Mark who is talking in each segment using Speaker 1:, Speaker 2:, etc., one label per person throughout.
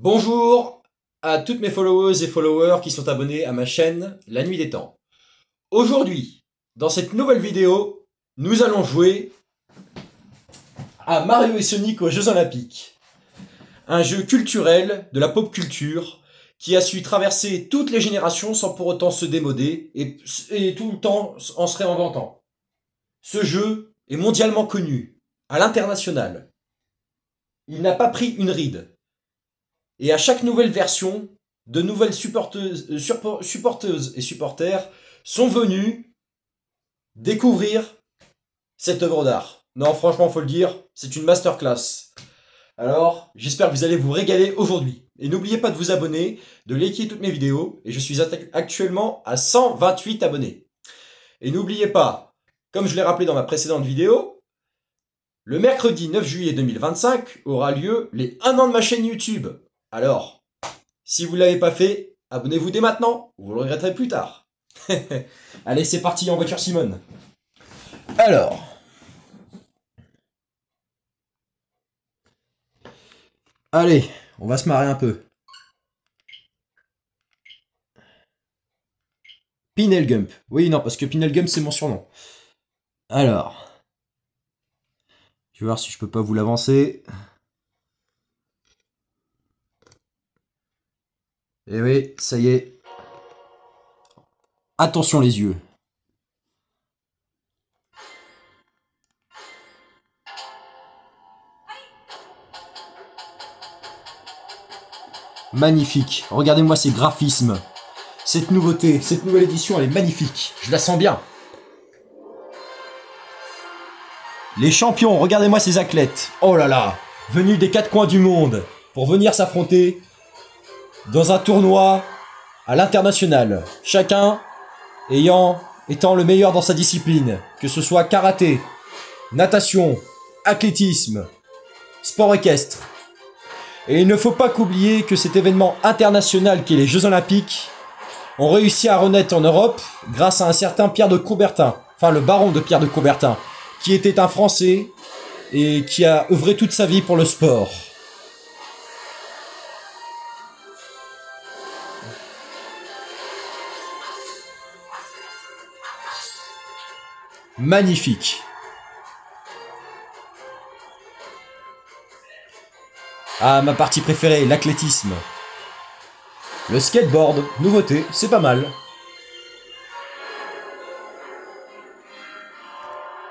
Speaker 1: Bonjour à toutes mes followers et followers qui sont abonnés à ma chaîne La Nuit des Temps. Aujourd'hui, dans cette nouvelle vidéo, nous allons jouer à Mario et Sonic aux Jeux Olympiques. Un jeu culturel de la pop culture qui a su traverser toutes les générations sans pour autant se démoder et tout le temps en se réinventant. Ce jeu est mondialement connu, à l'international. Il n'a pas pris une ride. Et à chaque nouvelle version, de nouvelles supporteuses et supporters sont venus découvrir cette œuvre d'art. Non, franchement, faut le dire, c'est une masterclass. Alors, j'espère que vous allez vous régaler aujourd'hui. Et n'oubliez pas de vous abonner, de liker toutes mes vidéos, et je suis actuellement à 128 abonnés. Et n'oubliez pas, comme je l'ai rappelé dans ma précédente vidéo, le mercredi 9 juillet 2025 aura lieu les 1 an de ma chaîne YouTube. Alors, si vous ne l'avez pas fait, abonnez-vous dès maintenant, vous le regretterez plus tard. Allez, c'est parti en voiture Simone. Alors. Allez, on va se marrer un peu. Pinelgump. Oui, non, parce que Pinelgump, c'est mon surnom. Alors. Je vais voir si je peux pas vous l'avancer. Eh oui, ça y est. Attention les yeux. Magnifique. Regardez-moi ces graphismes. Cette nouveauté, cette nouvelle édition, elle est magnifique. Je la sens bien. Les champions, regardez-moi ces athlètes. Oh là là. Venus des 4 coins du monde pour venir s'affronter dans un tournoi à l'international. Chacun étant le meilleur dans sa discipline. Que ce soit karaté, natation, athlétisme, sport équestre. Et il ne faut pas qu'oublier que cet événement international qui est les Jeux Olympiques ont réussi à renaître en Europe grâce à un certain Pierre de Coubertin, enfin le baron de Pierre de Coubertin, qui était un Français et qui a œuvré toute sa vie pour le sport. Magnifique. Ah, ma partie préférée, l'athlétisme. Le skateboard, nouveauté, c'est pas mal.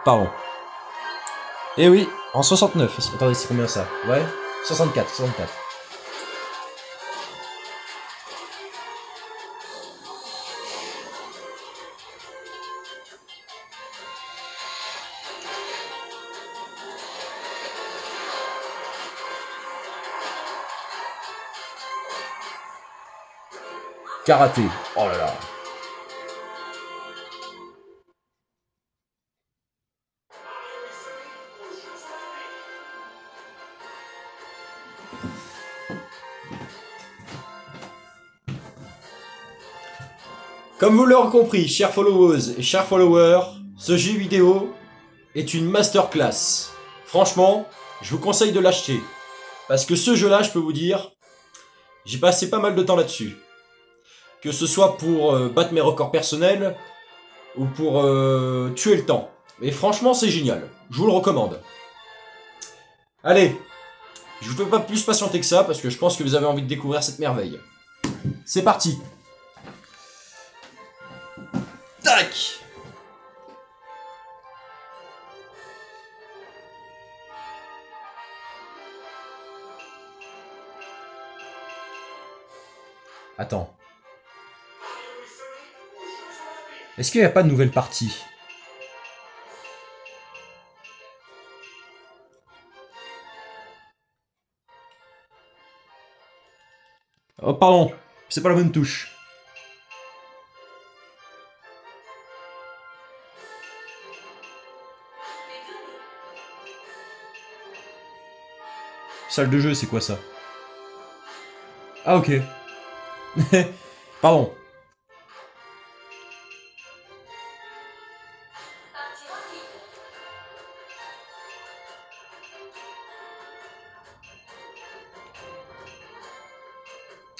Speaker 1: Pardon. Eh oui, en 69. Attendez, c'est combien ça? Ouais, 64, 64. Karaté. Oh là là. Comme vous l'aurez compris, chers followers et chers followers, ce jeu vidéo est une masterclass. Franchement, je vous conseille de l'acheter. Parce que ce jeu-là, je peux vous dire, j'ai passé pas mal de temps là-dessus. Que ce soit pour battre mes records personnels ou pour tuer le temps. Et franchement, c'est génial. Je vous le recommande. Allez, je vous fais pas plus patienter que ça parce que je pense que vous avez envie de découvrir cette merveille. C'est parti. Tac. Attends. Est-ce qu'il n'y a pas de nouvelle partie? Oh pardon, c'est pas la bonne touche. Salle de jeu, c'est quoi ça? Ah ok. Pardon.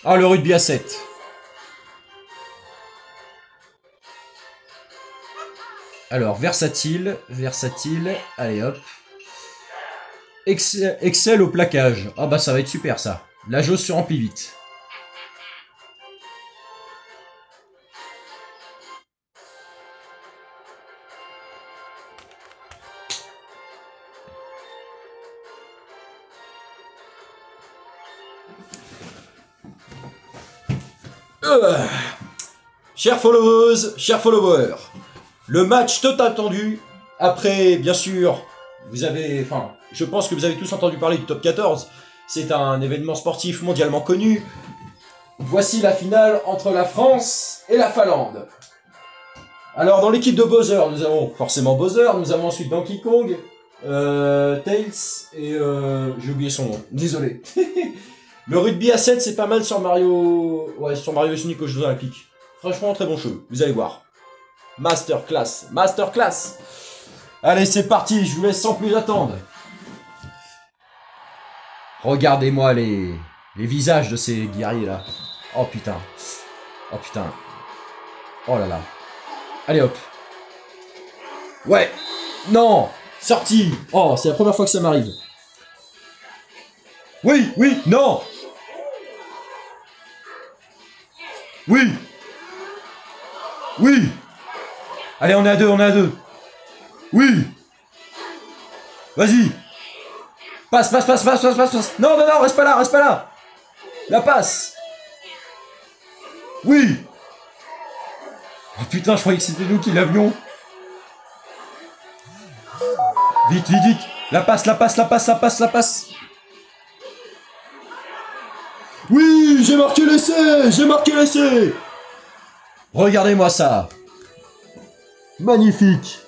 Speaker 1: Ah, le rugby à 7. Alors, versatile. Allez, hop. Excel au plaquage. Ah bah ça va être super ça. La jauge se remplit vite. Chers followers, chers followers, le match tout attendu, après, bien sûr, je pense que vous avez tous entendu parler du top 14, c'est un événement sportif mondialement connu. Voici la finale entre la France et la Finlande. Alors, dans l'équipe de Bowser, nous avons forcément Bowser, nous avons ensuite Donkey Kong, Tails, et j'ai oublié son nom, désolé. Le rugby à 7, c'est pas mal sur Mario... Ouais, sur Mario Sonic aux Jeux Olympiques. Franchement, très bon jeu, vous allez voir. Masterclass. Allez, c'est parti, je vous laisse sans plus attendre. Regardez-moi les visages de ces guerriers là. Oh putain. Oh là là. Allez hop. Ouais. Non. Sorti. Oh, c'est la première fois que ça m'arrive. Oui, non. Oui. Allez, on est à deux. Oui. Vas-y. Passe. Non, reste pas là. La passe. Oui. Oh putain, je croyais que c'était nous qui l'avions. Vite. La passe. Oui, j'ai marqué l'essai. Regardez-moi ça. Magnifique.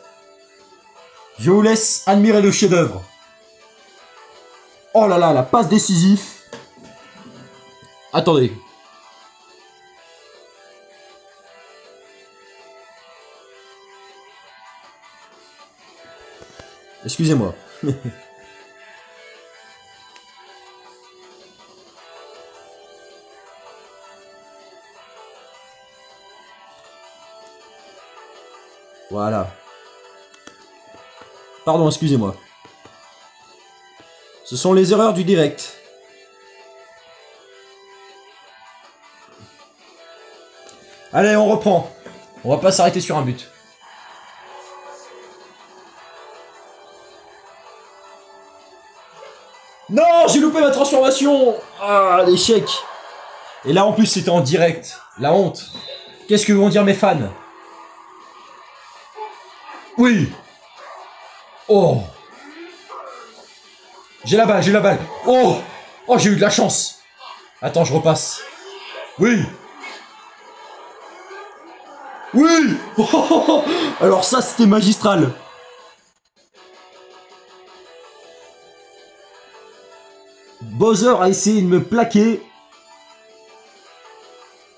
Speaker 1: Je vous laisse admirer le chef-d'œuvre. Oh là là, la passe décisive. Attendez. Excusez-moi. Voilà. Pardon, excusez-moi. Ce sont les erreurs du direct. Allez, on reprend. On va pas s'arrêter sur un but. Non, j'ai loupé ma transformation. Ah, l'échec. Et là, en plus, c'était en direct. La honte. Qu'est-ce que vont dire mes fans? Oui. Oh. J'ai la balle. Oh, j'ai eu de la chance. Attends, je repasse. Oui. Alors ça, c'était magistral. Bowser a essayé de me plaquer.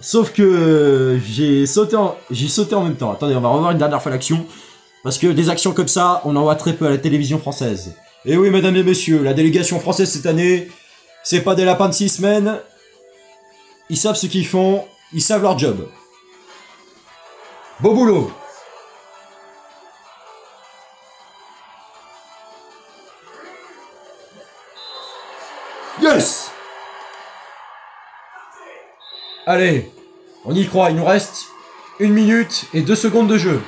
Speaker 1: Sauf que j'ai sauté en même temps. Attendez, on va revoir une dernière fois l'action. Parce que des actions comme ça, on en voit très peu à la télévision française. Et oui, mesdames et messieurs, la délégation française cette année, c'est pas des lapins de 6 semaines. Ils savent ce qu'ils font, ils savent leur job. Beau boulot. Yes. Allez, on y croit, il nous reste 1 minute et 2 secondes de jeu.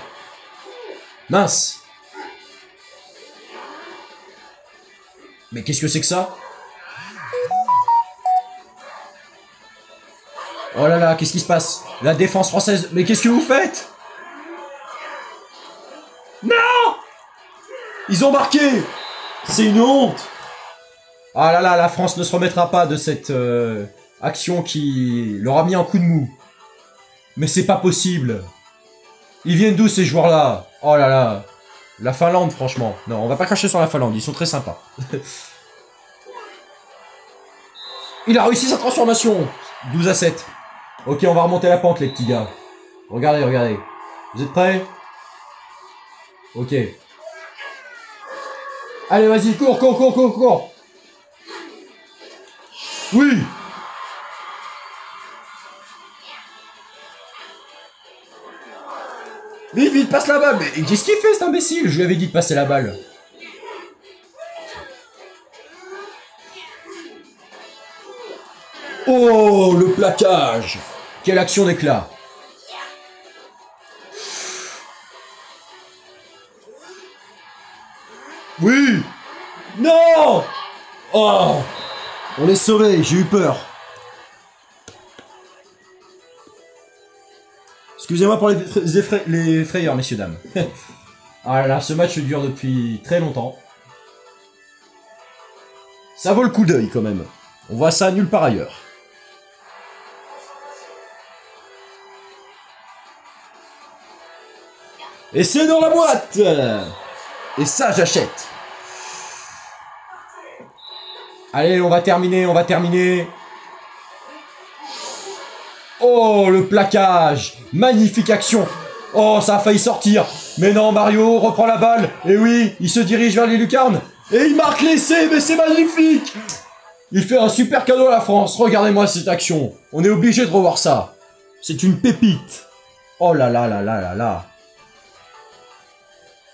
Speaker 1: Mince. Mais qu'est-ce que c'est que ça? Oh là là, qu'est-ce qui se passe? La défense française, mais qu'est-ce que vous faites? Non! Ils ont marqué! C'est une honte! Ah là là, la France ne se remettra pas de cette action qui leur a mis un coup de mou. Mais c'est pas possible. Ils viennent d'où ces joueurs-là? Oh là là. La Finlande, franchement. Non, on va pas cracher sur la Finlande, ils sont très sympas. Il a réussi sa transformation. 12-7. Ok, on va remonter la pente, les petits gars. Regardez. Vous êtes prêts? Ok. Allez, vas-y, cours. Oui. Vite, vite, passe la balle. Mais qu'est-ce qu'il fait cet imbécile? Je lui avais dit de passer la balle. Oh, le plaquage. Quelle action d'éclat. Oui. Non. Oh. On est sauvé, j'ai eu peur. Excusez-moi pour les frayeurs, messieurs, dames. Ah là, ce match dure depuis très longtemps. Ça vaut le coup d'œil, quand même. On voit ça nulle part ailleurs. Et c'est dans la boîte. Et ça, j'achète. Allez, on va terminer, on va terminer. Oh, le plaquage. Magnifique action. Oh, ça a failli sortir. Mais non, Mario reprend la balle. Et oui, il se dirige vers les lucarnes. Et il marque l'essai, mais c'est magnifique. Il fait un super cadeau à la France. Regardez-moi cette action. On est obligé de revoir ça. C'est une pépite. Oh là là là là là là.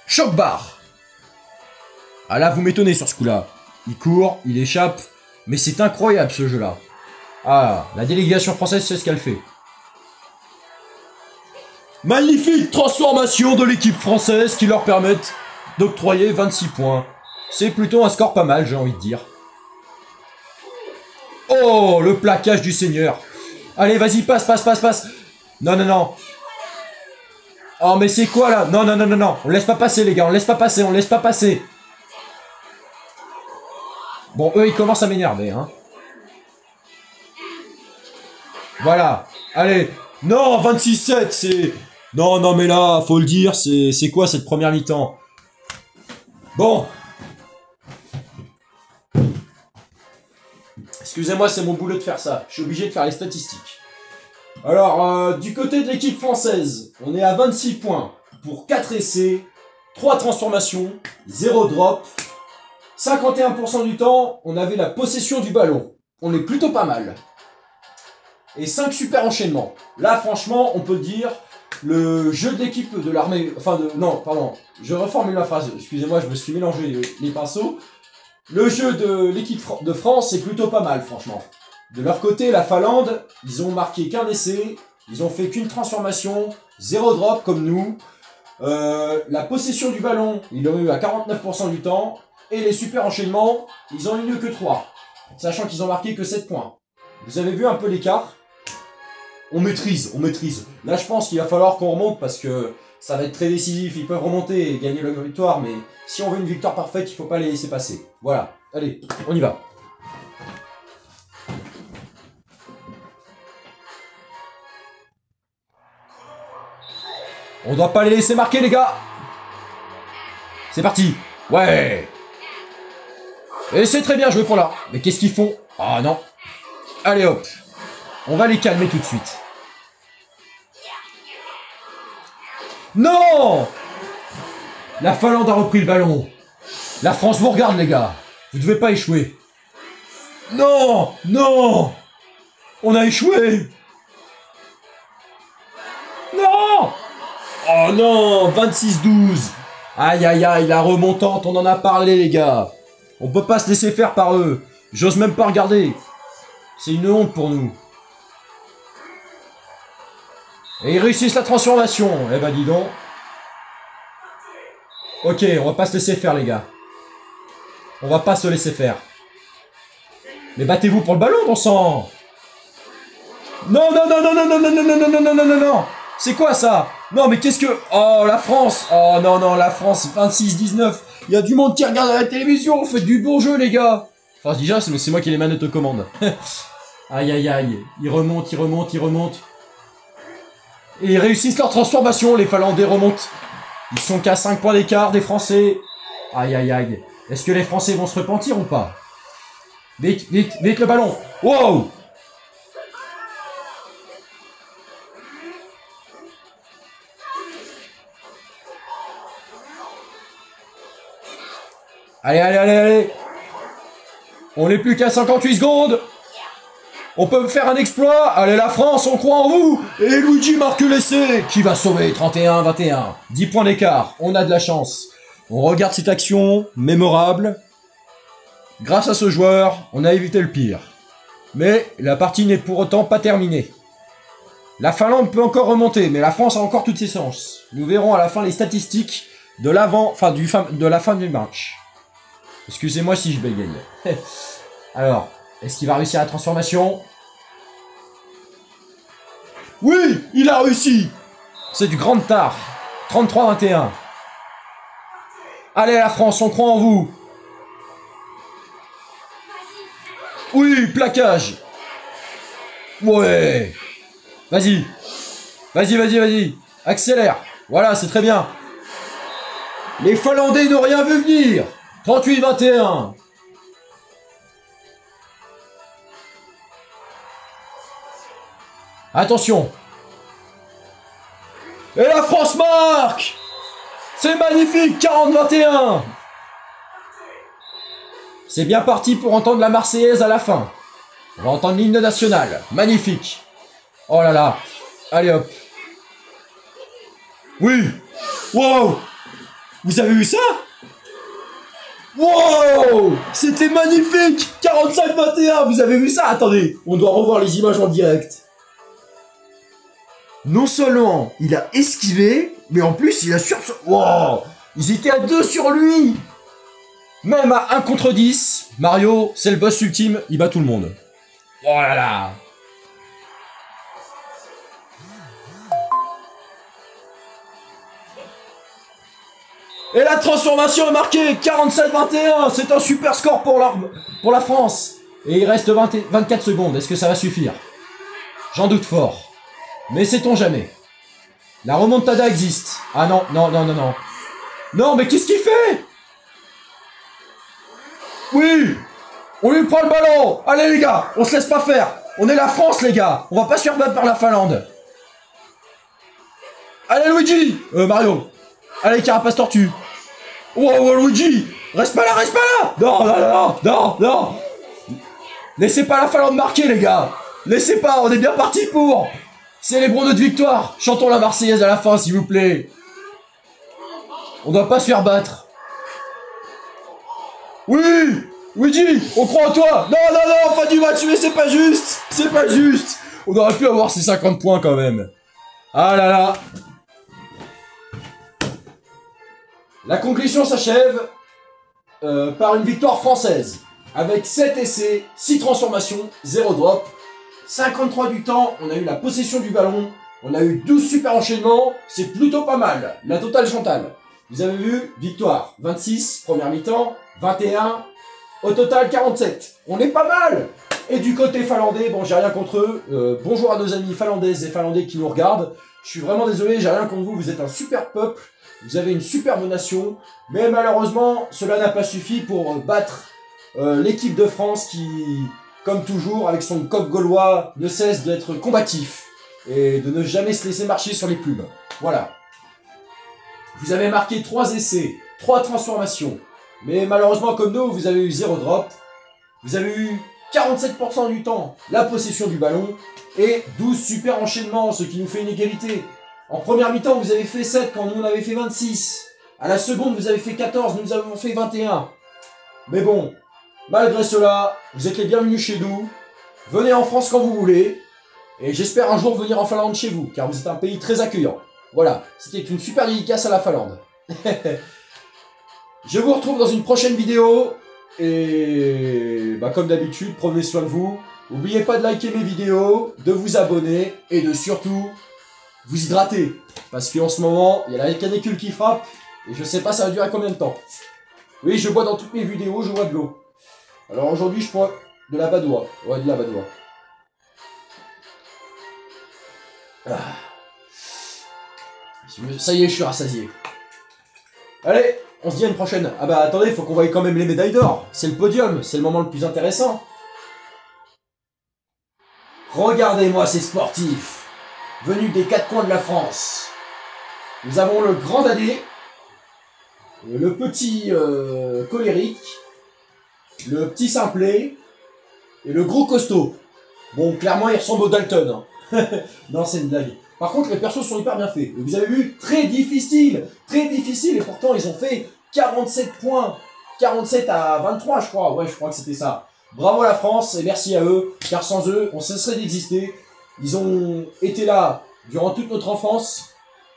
Speaker 1: Choc-barre. Ah là, vous m'étonnez sur ce coup-là. Il court, il échappe. Mais c'est incroyable ce jeu-là. Ah, la délégation française sait ce qu'elle fait. Magnifique transformation de l'équipe française qui leur permettent d'octroyer 26 points. C'est plutôt un score pas mal, j'ai envie de dire. Oh, le plaquage du seigneur. Allez, vas-y, passe, passe, passe, passe. Non, non, non. Oh, mais c'est quoi, là? Non, non, non, non, non. On laisse pas passer, les gars. On laisse pas passer, on laisse pas passer. Bon, eux, ils commencent à m'énerver, hein. Voilà. Allez. Non, 26-7, c'est... Non, non, mais là, faut le dire, c'est quoi cette première mi-temps? Bon. Excusez-moi, c'est mon boulot de faire ça. Je suis obligé de faire les statistiques. Alors, du côté de l'équipe française, on est à 26 points pour 4 essais, 3 transformations, 0 drop. 51% du temps, on avait la possession du ballon. On est plutôt pas mal. Et 5 super enchaînements. Là, franchement, on peut dire, le jeu de l'équipe de l'armée... Enfin, non, pardon, je reformule la phrase. Excusez-moi, je me suis mélangé les pinceaux. Le jeu de l'équipe de France est plutôt pas mal, franchement. De leur côté, la Finlande, ils ont marqué qu'un essai, ils ont fait qu'une transformation, 0 drop comme nous. La possession du ballon, ils l'ont eu à 49% du temps. Et les super enchaînements, ils ont eu que 3. Sachant qu'ils ont marqué que 7 points. Vous avez vu un peu l'écart? On maîtrise, on maîtrise. Là, je pense qu'il va falloir qu'on remonte parce que ça va être très décisif. Ils peuvent remonter et gagner la victoire, mais si on veut une victoire parfaite, il ne faut pas les laisser passer. Voilà, allez, on y va. On doit pas les laisser marquer, les gars. C'est parti. Ouais. Et c'est très bien joué pour là. Mais qu'est-ce qu'ils font? Ah non. Allez hop. On va les calmer tout de suite. Non! La Finlande a repris le ballon. La France vous regarde, les gars. Vous devez pas échouer. Non! Non! On a échoué! Non! Oh non! 26-12. Aïe aïe aïe, la remontante, on en a parlé, les gars. On peut pas se laisser faire par eux. J'ose même pas regarder. C'est une honte pour nous. Et ils réussissent la transformation. Eh ben dis donc. Ok, on va pas se laisser faire, les gars. On va pas se laisser faire. Mais battez-vous pour le ballon, bon sang. Non, non, non, non, non, non, non, non, non, non, non, non, non, non. C'est quoi ça? Non, mais qu'est-ce que... Oh, la France. Oh, non, non, la France, 26-19. Il y a du monde qui regarde à la télévision. Faites du bon jeu, les gars. Enfin, déjà, c'est moi qui ai les manettes aux commandes. Aïe, aïe, aïe. Ils remontent, ils remontent, ils remontent. Et ils réussissent leur transformation. Les Finlandais remontent. Ils sont qu'à 5 points d'écart des Français. Aïe, aïe, aïe. Est-ce que les Français vont se repentir ou pas? Vite, vite, vite le ballon. Wow! Allez, allez, allez, allez. On n'est plus qu'à 58 secondes. On peut faire un exploit. Allez la France, on croit en vous. Et Luigi marque l'essai. Qui va sauver 31-21. 10 points d'écart. On a de la chance. On regarde cette action mémorable. Grâce à ce joueur, on a évité le pire. Mais la partie n'est pour autant pas terminée. La Finlande peut encore remonter, mais la France a encore toutes ses chances. Nous verrons à la fin les statistiques de la fin du match. Excusez-moi si je bégaye. Alors, est-ce qu'il va réussir la transformation? Oui, il a réussi. C'est du grand tard. 33-21. Allez la France, on croit en vous. Oui, plaquage. Ouais. Vas-y. Vas-y. Accélère. Voilà, c'est très bien. Les Finlandais n'ont rien vu venir. 38-21. Attention. Et la France marque. C'est magnifique, 40-21. C'est bien parti pour entendre la Marseillaise à la fin. On va entendre l'hymne national. Magnifique. Oh là là. Allez hop. Oui. Wow. Vous avez vu ça? Wow. C'était magnifique. 45-21. Vous avez vu ça? Attendez. On doit revoir les images en direct. Non seulement il a esquivé, mais en plus il a wow. Ils étaient à 2 sur lui. Même à 1 contre 10, Mario, c'est le boss ultime, il bat tout le monde. Oh là là. Et la transformation est marquée, 47-21, c'est un super score pour la France. Et il reste 24 secondes, est-ce que ça va suffire? J'en doute fort. Mais sait-on jamais. La remontada existe. Ah non. Non, mais qu'est-ce qu'il fait? Oui. On lui prend le ballon. Allez les gars, on se laisse pas faire. On est la France les gars. On va pas se faire battre par la Finlande. Allez Luigi. Mario. Allez Carapace Tortue. Oh Luigi. Reste pas là. Non. Laissez pas la Finlande marquer les gars. Laissez pas, on est bien parti pour. Célébrons notre victoire. Chantons la Marseillaise à la fin s'il vous plaît. On doit pas se faire battre. Oui. Luigi, on croit en toi. Non, fin du match, mais c'est pas juste. On aurait pu avoir ces 50 points quand même. Ah là là. La conclusion s'achève par une victoire française. Avec 7 essais, 6 transformations, 0 drop. 53 du temps, on a eu la possession du ballon. On a eu 12 super enchaînements. C'est plutôt pas mal. La totale Chantal. Vous avez vu, victoire. 26, première mi-temps. 21. Au total, 47. On est pas mal. Et du côté finlandais, bon, j'ai rien contre eux. Bonjour à nos amis finlandaises et finlandais qui nous regardent. Je suis vraiment désolé, j'ai rien contre vous. Vous êtes un super peuple. Vous avez une superbe nation. Mais malheureusement, cela n'a pas suffi pour battre l'équipe de France qui, comme toujours, avec son coq gaulois, ne cesse d'être combatif. Et de ne jamais se laisser marcher sur les plumes. Voilà. Vous avez marqué 3 essais, 3 transformations. Mais malheureusement, comme nous, vous avez eu 0 drop. Vous avez eu 47% du temps la possession du ballon. Et 12 super enchaînements, ce qui nous fait une égalité. En première mi-temps, vous avez fait 7 quand nous on avait fait 26. À la seconde, vous avez fait 14, nous avons fait 21. Mais bon, malgré cela, vous êtes les bienvenus chez nous. Venez en France quand vous voulez. Et j'espère un jour venir en Finlande chez vous, car vous êtes un pays très accueillant. Voilà, c'était une super dédicace à la Finlande. Je vous retrouve dans une prochaine vidéo. Et comme d'habitude, prenez soin de vous. N'oubliez pas de liker mes vidéos, de vous abonner et de surtout vous hydrater. Parce qu'en ce moment, il y a la canicule qui frappe. Et je sais pas ça va durer combien de temps. Oui, je bois dans toutes mes vidéos, je bois de l'eau. Alors aujourd'hui, je bois de la badoie. Ouais, de la badoie. Ah. Ça y est, je suis rassasié. Allez, on se dit à une prochaine. Ah bah attendez, il faut qu'on voie quand même les médailles d'or. C'est le podium, c'est le moment le plus intéressant. Regardez-moi ces sportifs, venus des 4 coins de la France. Nous avons le grand dadé, le petit colérique, le petit simplet et le gros costaud. Bon, clairement, il ressemble au Dalton. Hein. Non, c'est une blague. Par contre, les persos sont hyper bien faits. Et vous avez vu, très difficile. Très difficile. Et pourtant, ils ont fait 47 points. 47 à 23, je crois. Ouais, je crois que c'était ça. Bravo à la France et merci à eux. Car sans eux, on cesserait d'exister. Ils ont été là durant toute notre enfance.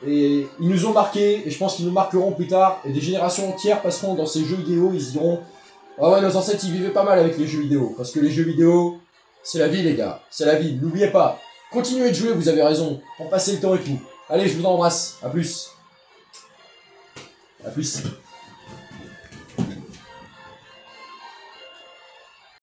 Speaker 1: Et ils nous ont marqués. Et je pense qu'ils nous marqueront plus tard. Et des générations entières passeront dans ces jeux vidéo. Ils se diront... Ah ouais, nos ancêtres, ils vivaient pas mal avec les jeux vidéo. Parce que les jeux vidéo, c'est la vie, les gars. C'est la vie. N'oubliez pas. Continuez de jouer, vous avez raison. Pour passer le temps et tout. Allez, je vous embrasse. À plus. À plus.